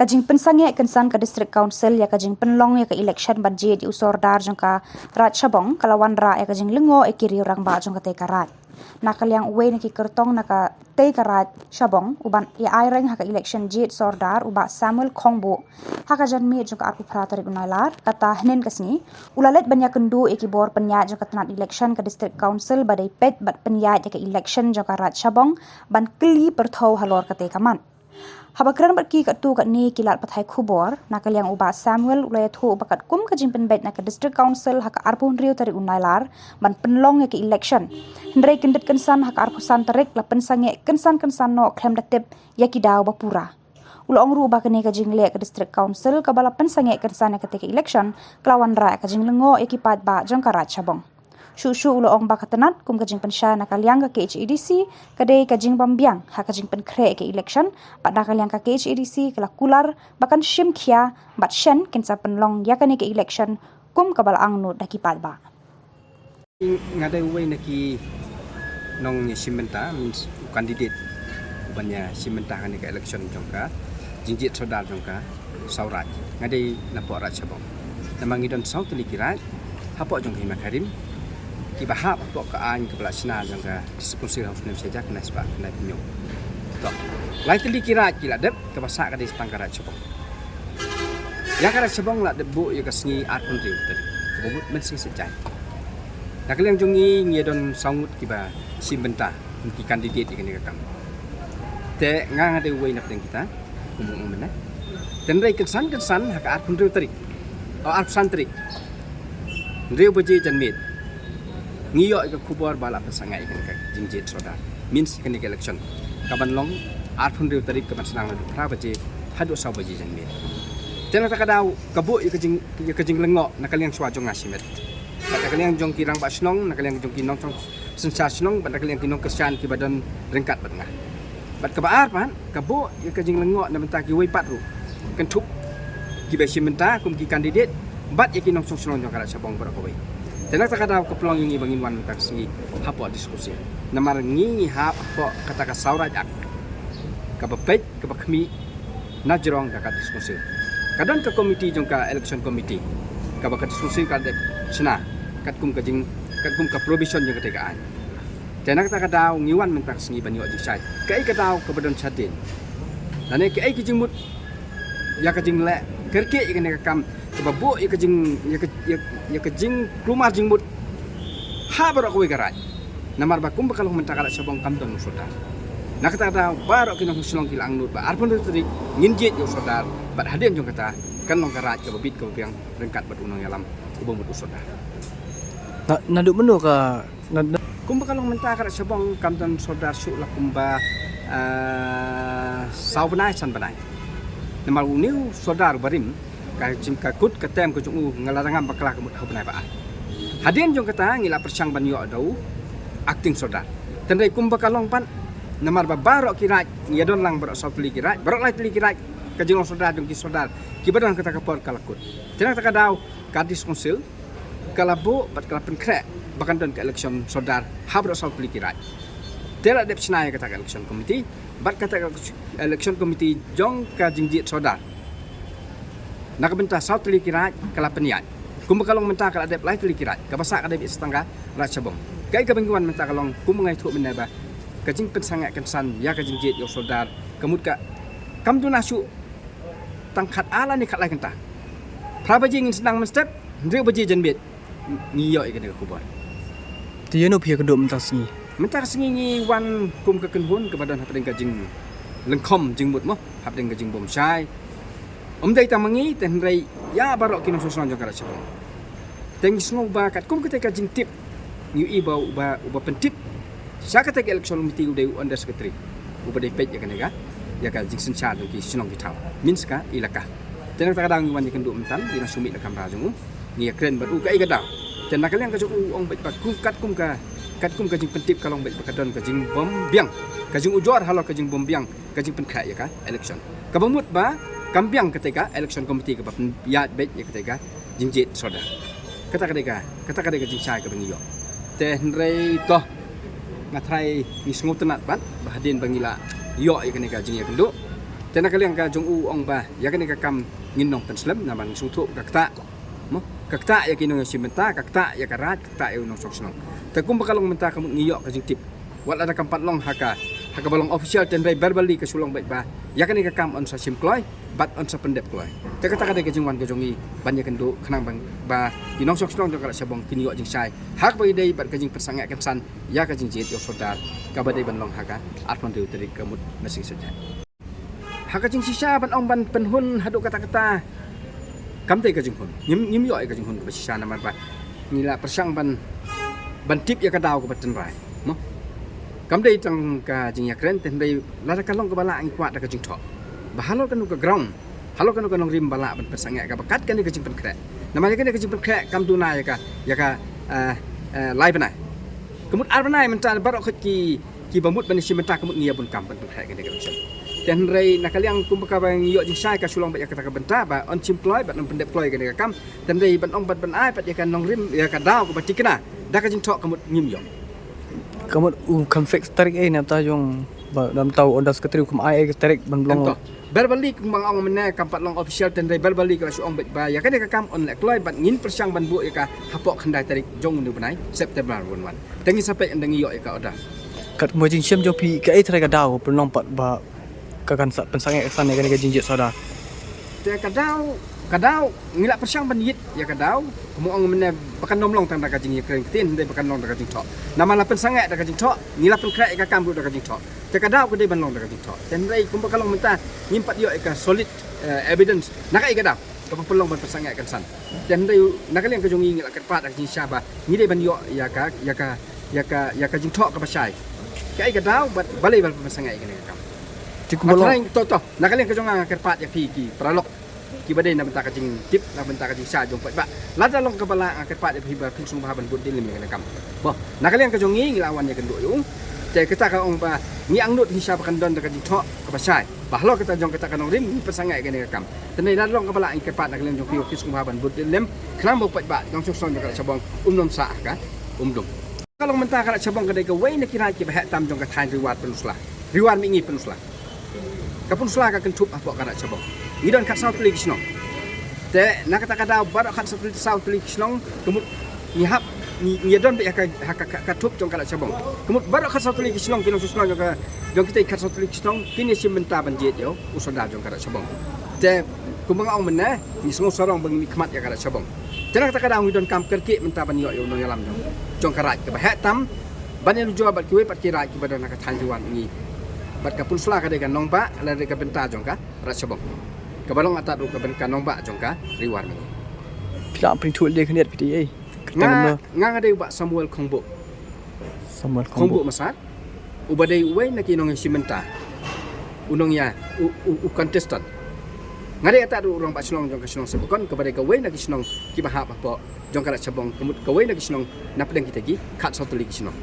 kajing pensange kensan ke district council ya kajing penlong ya ke election budget usor dar jangka rat Sabong kalawan ra ya kajing lengo kiri orang ba jangka te karat nakal yang uwe niki kertong naka te karat Sabong uban ya aireng haka election jet sordar uba Samuel Kongbo haka jan me jangka aku pratar gunailar kata hnen kasni ulalet banyak kendu bor penyat jangka tenat election ke district council badai pet bat penyat ya ke election jangka rat Sabong ban keli perthau halor ke te kaman habakran berki kat tu kat ni kilat pathai khubor nakal yang uba Samuel ulay thu uba kat kum kajing penbet nak district council hak arpun riu tari unailar ban penlong ke election hendrai kendet kensan hak arpusan tarik la pensange kensan no klem datip yaki daw bapura ulong ru uba kene kajing le ke district council kabala pensange kensan ke election kelawan ra kajing lengo pat ba jangkarat Sabong Shushu ulong ba katanat kum kajing pensya nakaliang ke HEDC kadai kajing bambiang ha kajing penkre ke election pat nakaliang ke HEDC kala kular bahkan shim khia bat shen kensa penlong yakane ke election kum kabal angnu daki pat ba ngadai uwe naki nong simenta means candidate ubanya simenta hani ke election jongka jinjit sodar jongka sauraj ngadai napok rat Sabong namang idon saut likirat hapok jongka makarim kibahap pok kaan ke pelaksana jangka diskusi harus nem saja kena sebab kena pinyo tok lai teli kira kila dep ke pasak kadai setangkarat Sabong ya karat Sabong la debu ya kasni art pun riu tadi kebubut mesti sejai nak yang jungi ngedon sangut kiba simbenta untuk kandidat ikan kakam te ngang ada uai nak kita kumung mana dan rai kensan hak art pun riu tadi art santri riu beji janmit ngiyok ke kubur balap pesangai ikan ke jinjit sodar means ikan ke election kaban long art pun riu tadi kaban senang ladu pra baje hadu saw baje janmit jangan tak kadau kabuk ya kejing lengok nakal yang suajong ngasimet nakal yang jong kirang ba snong nakal yang jong kinong song sensa snong nakal yang kinong kesan ki badan rengkat batngah bat kabar pan kabuk ya kejing lengok na benta ki wei pat ru kentup ki ba simenta kum ki kandidat bat ya kinong song snong jong karat Sabong berakawai dan tak ada kepelong ini bangin wan taksi hapo diskusi namar ngi hap hapo kata ka sauraj ak ka bepet ka bakmi najrong ka diskusi kadang ke komiti jongka election committee ka bak diskusi ka de sena kat kum ka provision jong ketegaan dan tak ada ngi wan mentak singi banyo jisai kai ka daw ka badon chatin dan kai ki jingmut ya ka jingle kerke ikan kam kebabu ya kejing rumah jingmut ha baru kowe garai namar bakum bakal mentakal Sabong kamton sodar nak kata ada baru kena huslong kilang nut ba arpun tadi nginjit yo sodar bat hadian jong kata kan long garat ke babit ke yang rengkat bat unang yalam ubung mut sodar naduk menu ka kum bakal mentakal Sabong kamton sodar su la kumba sau benai san benai namar uniu sodar barim kajing kakut ketem ke jungu ngalarangan baklah kemut hau benai ba hadian jong kata ngila persang banyo dau acting sodar tendai kum bakalong pan namar ba barok kirat ngedon lang barok saut li kirat barok lai li kirat kajing sodar jong ki sodar kibadan kata kapor kalakut tenang tak dau kadis konsil kalabu bat kalapen krek bahkan don ke election sodar ha barok saut li kirat tela dep snai kata election committee bat kata election committee jong kajing jit sodar nak benta saut li kirat kala peniat kum kalong menta kala dep lai li kirat ka pasak ada setangga rat Sabong kai ka bengkuan menta kalong kum ngai thu menaba kajing pensangat kensan ya kajing jet yo sodar kemut ka kam tu nasu tangkat ala ni kat lai kenta pra baji ngin sedang menstep ndre baji janbet ngiyo ikan ka kubur tiyo no pia keduk mentak singi ni wan kum ka kenhun kepada hapdeng kajing lengkom jingmut mo hapdeng kajing bom sai dai tamangi ten rai ya barok kinong susun jong karat Sabong teng sngo ba kat kum ketika jing tip new iba uba pentip sa kata election committee udai under secretary uba dai pej ya ka jing sencha jong ki sinong ki taw means ka ilaka ten tak kadang wan jing nduk mentan dina sumi la kamera jong ni kren baru kai gadang ten nakal yang ka jong ong bet kum ka jing pentip kalong bet bakadon ka jing bom biang ka jing ujor halo ka jing bom biang ka jing penkhai ya ka election ka bamut ba kambiang ketika election committee ke bapen yat bet ya ketika jinjit sodar kata kadeka jingsai ke bengiyo teh rei toh ngatrai ni sngu tenat ban bahadin bangila yo ya kenika jing ya kenduk Tena kaliang ka jong u ong ba ya kan ka kam ngin nong penslam na man sung thu ka kta mo ka kta ya kinong simenta ka kta ya karat ka kta ya nong sok snong ta kum bakalong menta kam ngiyok ka jing tip wala na kam patlong haka balong official tenrai verbally ka sulong baik ba ya kan ka kam on sa sim kloy bat on sa pendep kloy ta kata ka de ka jing wan ka jong i ban ya kan du khnang bang ba kinong sok snong jong ka sabong kiniyok jing sai hak ba dei bat ka jing persanga kan san ya ka jing jet yo sodar ka ba dei ban long haka atman tu teri kamut masing saja haka jing sisa ban ong ban penhun hadu kata-kata kam te ka jing hun nyim yo ka jing hun ba sisa na man ba nila persang ban tip ya ka daw ko baten rai mo kam dei tang ka jing ya kren ten dei la ka long ka bala ang kwat ka jing tho ba halo kan ka ground halo kan rim bala ban persang ya ka bakat kan ka jing pen kre namanya kan ka jing pen kre kam tu na ya ka live na kemut ar banai mentar barok ki bamut ban simenta kemut ngia bun kam ban kre ka de ka dan rei nakaliang kumpaka bang yo jing sai ka sulong ba ya kata ka benta ba on simploy ba on pendep ploy ka kam dan rei ban ong ban ai pat ya kan nong rim ya ka daw ko batik na da ka jing thok kamut nyim yo Kamut kam fix tarik na ta yung ba dam tau ondas katri kum ai tarik ban blong. Berbalik bang ong mena kam pat long official dan rei berbalik ka sulong ba ya ka de ka kam on lek ploy ban ngin persang ban bu ya ka hapok khandai tarik jong nu banai September 1 tengi sampai endangi yo ya ka oda Kat mo jing siam jo pi ka ai tarik ka daw ban long pat ba kakan pensang eksan ne ka jing jet soda. Te kadau ngila persang ban yit ya kadau kemu ong mena pakan nomlong tang da ka jing kren tin dei pakan long da ka jing thok nama la pensang da ka jing thok ngila pen krai ka kam da ka jing thok te kadau ko dei ban long da ka jing thok ten rei kum pakalong menta nyimpat yo ka solid evidence nakai kadau ka pelong ban persang kan san ten rei nakaliang ka jong ngila ka pat da jing sha ba ni dei ban yo ya ka jing thok ka pasai kai kadau balai ban persang kan ka Matrai to nakalian ka jong kerpat ya ki pralok ki badai na benta ka jing tip na benta ka jing sa jong ba lada long ka bala kerpat ya ba king sung ban bud din lim kam bo nakalian ka jong ngi lawan ya kendo yung te kita ka ong ba ngi angnut hi sa kan don ka jing tho ka basai ba lo kita jong kita ka nong rim pasangai ka ni kam tenai lada long ka bala kerpat nakalian jong king sung ban bud din lim klam bo ba jong sung song ka sabong nom sa ka dum kalau menta ka sabong ka dai ka wei na kira ki ba tam jong ka thain riwat penuslah riwat mi ngi penuslah kapun sela ka kentup apa kana cabong ngidon kat south league snong te nakata kada barak kat south league snong kemut ngihap ngidon be ka tup jong kana cabong kemut barak kat south league snong kino snong ka jong kita kat south league snong kini simenta banjet yo usada jong kana cabong te kumbang ong mena ni snong sorong bang ni kmat ya kana cabong te nakata kada ngidon kam kerki menta ban yo no yalam jong karat ke ba tam banen jo bat kiwe pat kira ki badan ka thanjuan ni bat ka pun sela ka de kan nong ba la de ka benta jong ka rat sabong ka balong atat ka ben ka nong ba jong ka riwar mi Pila pring thul de khnet pi ai. Nga de ba Samuel Khongbo masat ubadai uwe na kinong simenta unong ya u contestant ngade atat urang ba snong jong ka snong sebukon ka badai ka we na kisnong ki ba apa po jong ka rat sabong kemut ka we na kisnong na pedang kita gi khat satu lagi snong